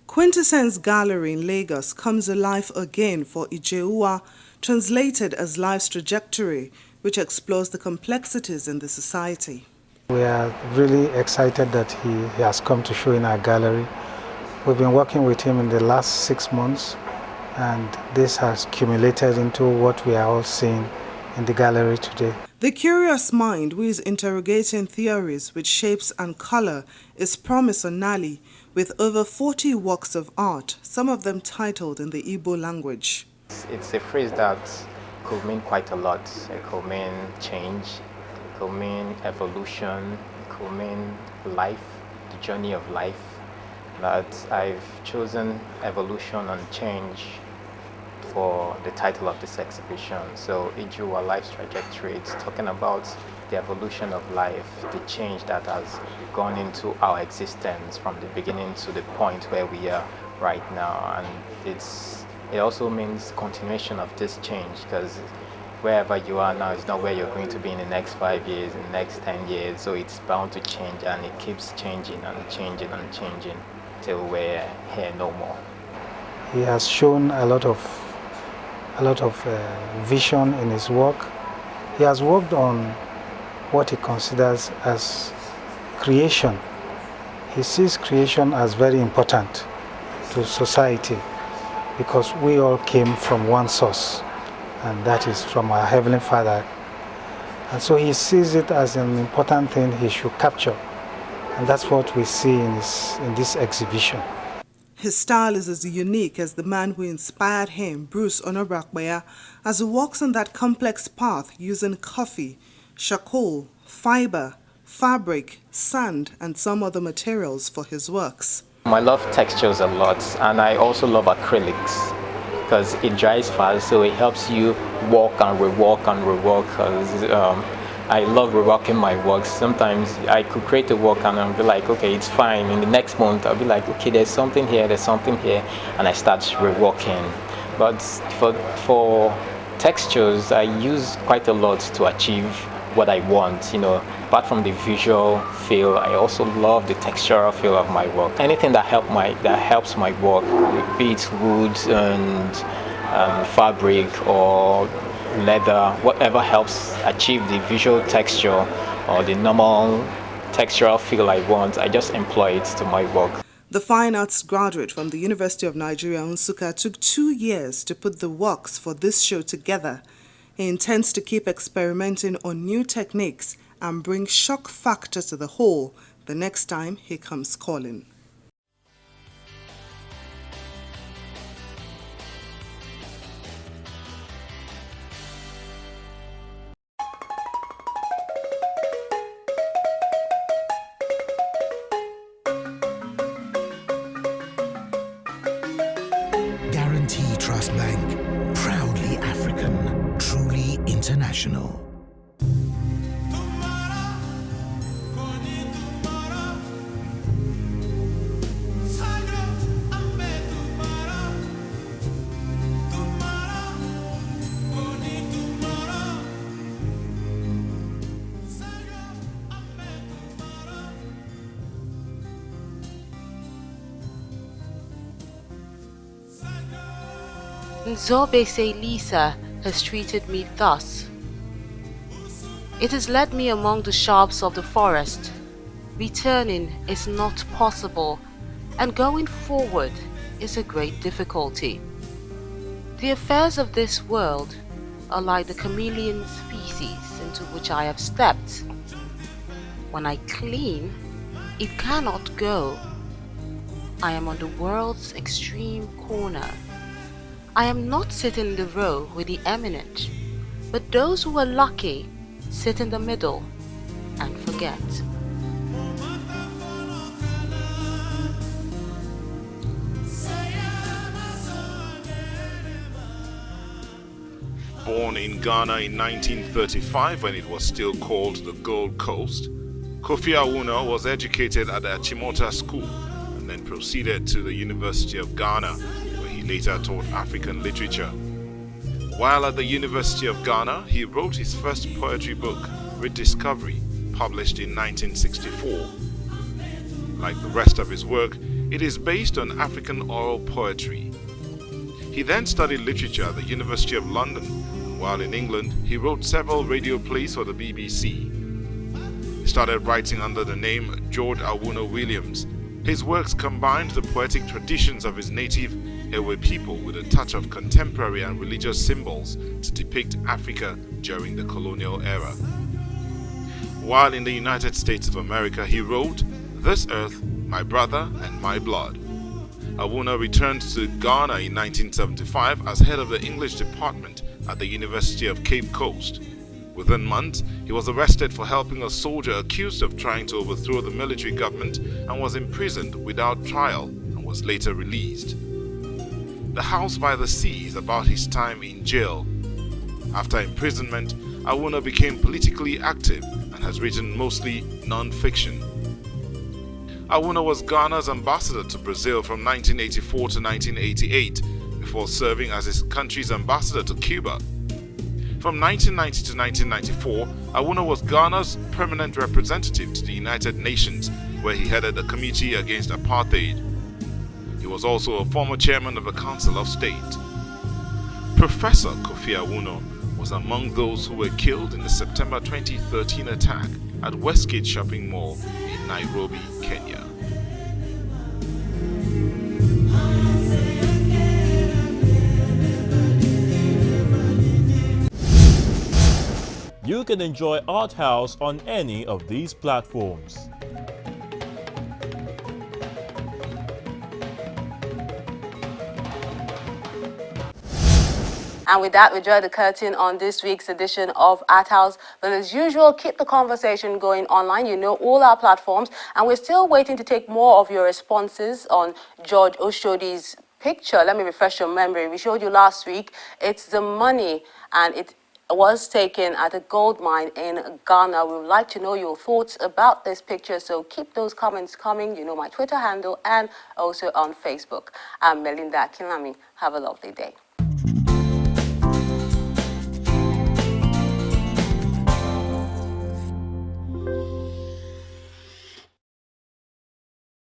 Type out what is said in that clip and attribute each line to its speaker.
Speaker 1: Quintessence Gallery in Lagos comes alive again for Ijeua, translated as Life's Trajectory, which explores the complexities in the society.
Speaker 2: We are really excited that he has come to show in our gallery. We've been working with him in the last 6 months, and this has accumulated into what we are all seeing in the gallery today.
Speaker 1: The curious mind who is interrogating theories with shapes and color is Promise Onali, with over 40 works of art, some of them titled in the Igbo language.
Speaker 3: It's a phrase that could mean quite a lot. It could mean change, it could mean evolution, it could mean life, the journey of life. But I've chosen evolution and change for the title of this exhibition. So Ijeua, Life's Trajectory, it's talking about the evolution of life, the change that has gone into our existence from the beginning to the point where we are right now. And it also means continuation of this change, because wherever you are now is not where you're going to be in the next 5 years, in the next 10 years. So it's bound to change, and it keeps changing and changing and changing till we're here no more.
Speaker 2: He has shown a lot of vision in his work. He has worked on what he considers as creation. He sees creation as very important to society because we all came from one source, and that is from our Heavenly Father. And so he sees it as an important thing he should capture. And that's what we see in this exhibition.
Speaker 1: His style is as unique as the man who inspired him, Bruce Onobrakbaya, as he walks on that complex path using coffee, charcoal, fiber, fabric, sand, and some other materials for his works.
Speaker 3: I love textures a lot, and I also love acrylics because it dries fast, so it helps you walk and rework and rework. I love reworking my works. Sometimes I could create a work and I'll be like, okay, it's fine. In the next month, I'll be like, okay, there's something here, and I start reworking. But for textures, I use quite a lot to achieve what I want. Apart from the visual feel, I also love the textural feel of my work. Anything that helps my work, be it wood and fabric or leather, whatever helps achieve the visual texture or the normal textural feel I want, I just employ it to my work.
Speaker 1: The fine arts graduate from the University of Nigeria, Nsukka, took 2 years to put the works for this show together. He intends to keep experimenting on new techniques and bring shock factor to the whole the next time he comes calling.
Speaker 4: Guarantee Trust Bank, proudly African, truly international.
Speaker 5: Nzobese Lisa has treated me thus. It has led me among the sharps of the forest. Returning is not possible, and going forward is a great difficulty. The affairs of this world are like the chameleon species into which I have stepped. When I clean, it cannot go. I am on the world's extreme corner. I am not sitting in the row with the eminent, but those who are lucky sit in the middle and forget.
Speaker 6: Born in Ghana in 1935 when it was still called the Gold Coast, Kofi Awuna was educated at the Achimota School and then proceeded to the University of Ghana, where he later taught African literature. While at the University of Ghana, he wrote his first poetry book, Rediscovery, published in 1964. Like the rest of his work, It is based on African oral poetry. He then studied literature at the University of London, and while in England, he wrote several radio plays for the BBC. He started writing under the name George Awuno Williams. His works combined the poetic traditions of his native Ewe people with a touch of contemporary and religious symbols to depict Africa during the colonial era. While in the United States of America, he wrote This Earth, My Brother and My Blood. Awuno returned to Ghana in 1975 as head of the English department at the University of Cape Coast. Within months, he was arrested for helping a soldier accused of trying to overthrow the military government and was imprisoned without trial and was later released. The House by the Sea is about his time in jail. After imprisonment, Awuno became politically active and has written mostly non-fiction. Awuno was Ghana's ambassador to Brazil from 1984 to 1988, before serving as his country's ambassador to Cuba. From 1990 to 1994, Awuno was Ghana's permanent representative to the United Nations, where he headed the Committee Against Apartheid. He was also a former chairman of the Council of State. Professor Kofi Awuno was among those who were killed in the September 2013 attack at Westgate Shopping Mall in Nairobi, Kenya.
Speaker 7: You can enjoy Arthouse on any of these platforms.
Speaker 5: And with that, we draw the curtain on this week's edition of Arthouse. But as usual, keep the conversation going online. You know all our platforms. And we're still waiting to take more of your responses on George Oshodi's picture. Let me refresh your memory. We showed you last week. It's the money, and it was taken at a gold mine in Ghana. We would like to know your thoughts about this picture, so keep those comments coming. You know my Twitter handle and also on Facebook. I'm Melinda Akinlami. Have a lovely day.